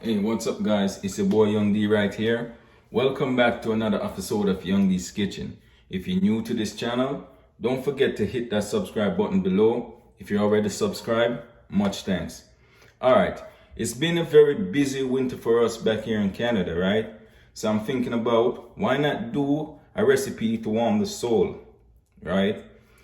Hey, what's up guys? It's your boy Young D right here. Welcome back to another episode of Young D's Kitchen. If you're new to this channel, don't forget to hit that subscribe button below. If you're already subscribed, much thanks. Alright, it's been a very busy winter for us back here in Canada, right? So I'm thinking about why not do a recipe to warm the soul, right?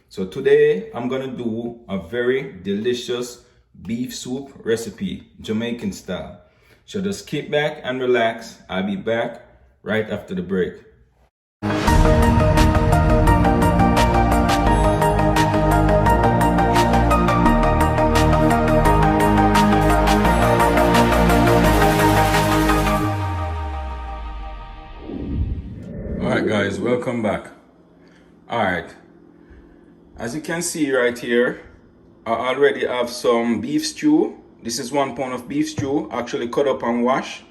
So today I'm gonna do a very delicious beef soup recipe, Jamaican style. So just kick back and relax. I'll be back right after the break. Alright guys, welcome back. Alright, as you can see right here, I already have some beef stew. This is 1 pound of beef stew, actually cut up and washed,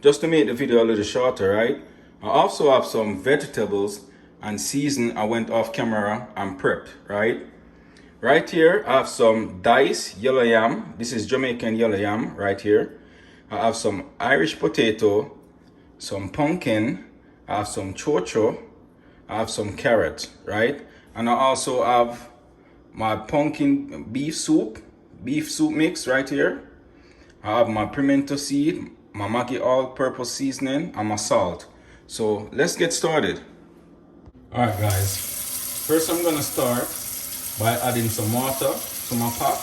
just to make the video a little shorter, right? I also have some vegetables and seasoned. I went off camera and prepped, right? Right here, I have some diced yellow yam. This is Jamaican yellow yam right here. I have some Irish potato, some pumpkin, I have some ChoCho, I have some carrot, right? And I also have my pumpkin beef soup mix right here. I have my pimento seed, my Maggi all-purpose seasoning, and my salt. So let's get started. Alright guys, first I'm gonna start by adding some water to my pot.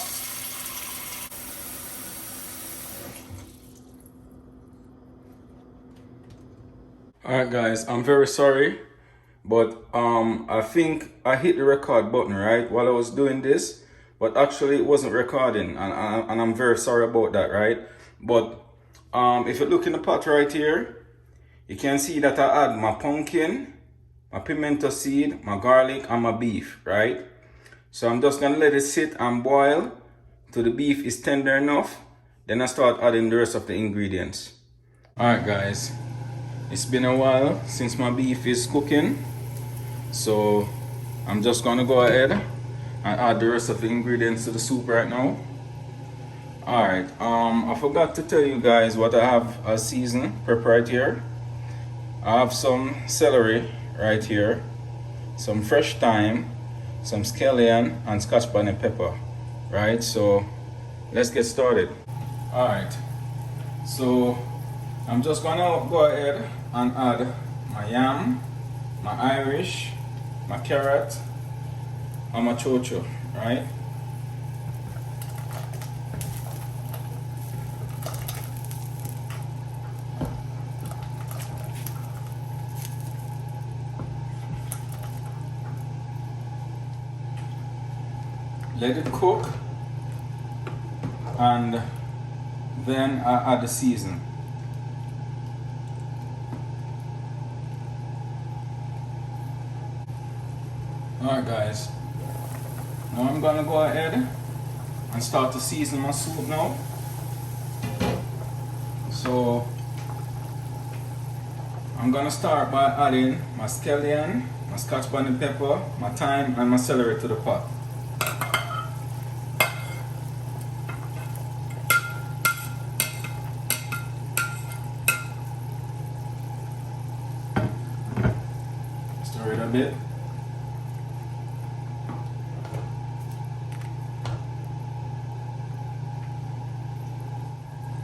Alright guys, I'm very sorry, but I think I hit the record button right while I was doing this, but actually it wasn't recording, and I'm very sorry about that, right? But if you look in the pot right here, you can see that I add my pumpkin, my pimento seed, my garlic, and my beef, right? So I'm just gonna let it sit and boil till the beef is tender enough. Then I start adding the rest of the ingredients. Alright guys, it's been a while since my beef is cooking, so I'm just gonna go ahead and add the rest of the ingredients to the soup right now. Alright, I forgot to tell you guys what I have as season prep right here. I have some celery right here, some fresh thyme, some scallion, and Scotch bonnet pepper, right? So let's get started. Alright, so I'm just gonna go ahead and add my yam, my Irish, my carrot, and my ChoCho, right? Let it cook, and then I add the season. Alright guys, now I'm gonna go ahead and start to season my soup now. So I'm gonna start by adding my scallion, my Scotch bonnet pepper, my thyme, and my celery to the pot. Stir it a bit.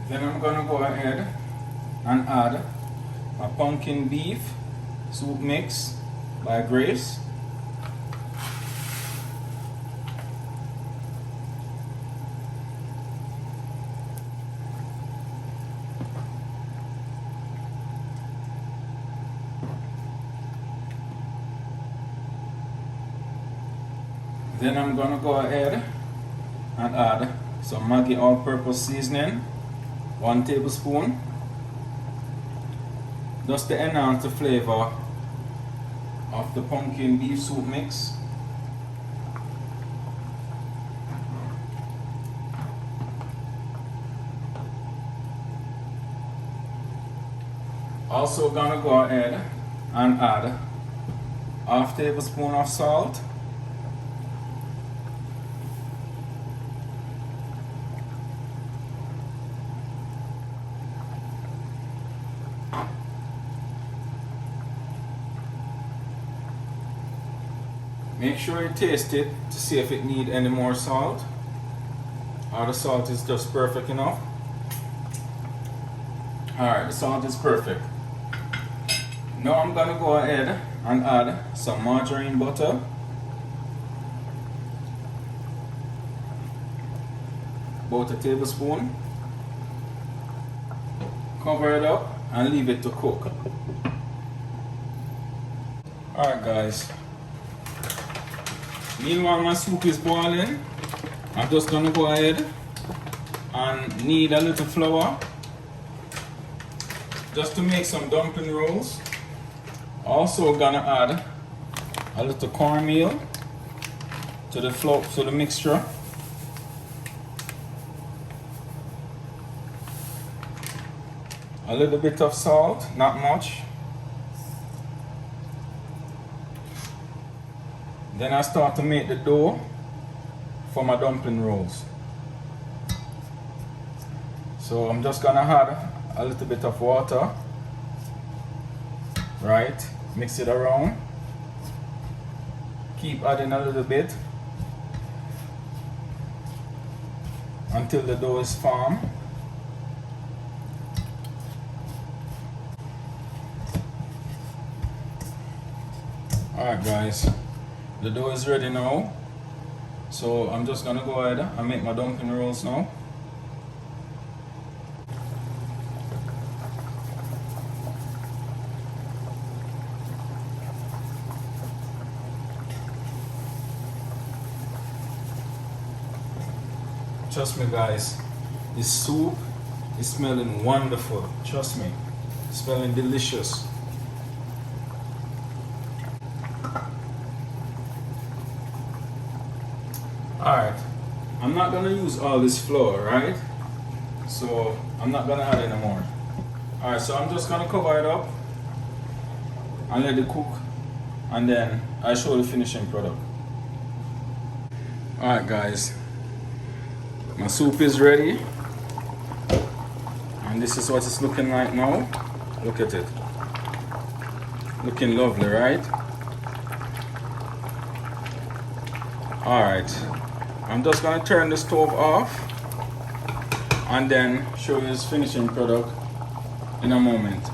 Then I'm gonna go ahead and add my pumpkin beef soup mix by Grace. Then I'm gonna go ahead and add some Maggi all-purpose seasoning, 1 tablespoon, just to enhance the flavor of the pumpkin beef soup mix. Also gonna go ahead and add half tablespoon of salt, Make sure you taste it to see if it need any more salt, or the salt is just perfect enough. Alright, the salt is perfect. Now I'm gonna go ahead and add some margarine butter. About a tablespoon. Cover it up and leave it to cook. Alright guys, meanwhile my soup is boiling, I'm just gonna go ahead and knead a little flour just to make some dumpling rolls. Also gonna add a little cornmeal to the mixture. A little bit of salt, not much. Then I start to make the dough for my dumpling rolls. So I'm just gonna add a little bit of water, right? Mix it around. Keep adding a little bit until the dough is firm. Alright guys, the dough is ready now. So I'm just gonna go ahead and make my dumpling rolls now. Trust me guys, this soup is smelling wonderful. Trust me, it's smelling delicious. Alright, I'm not gonna use all this flour, right? So I'm not gonna add any more. Alright, so I'm just gonna cover it up and let it cook, and then I show the finishing product. Alright guys, my soup is ready, and this is what it's looking like now. Look at it, looking lovely, right? Alright, I'm just gonna turn the stove off and then show you his finishing product in a moment.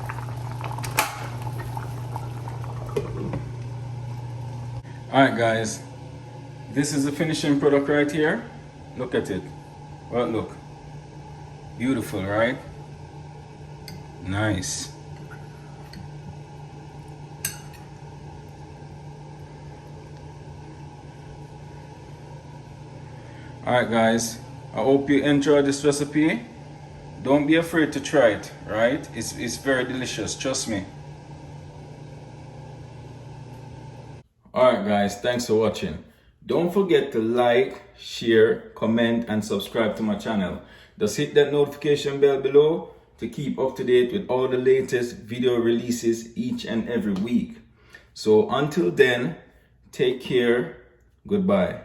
Alright guys, this is the finishing product right here. Look at it. Well, look, beautiful, right? Nice. Alright guys, I hope you enjoyed this recipe. Don't be afraid to try it, right? It's very delicious, trust me. Alright guys, thanks for watching. Don't forget to like, share, comment and subscribe to my channel. Just hit that notification bell below to keep up to date with all the latest video releases each and every week. So until then, take care, goodbye.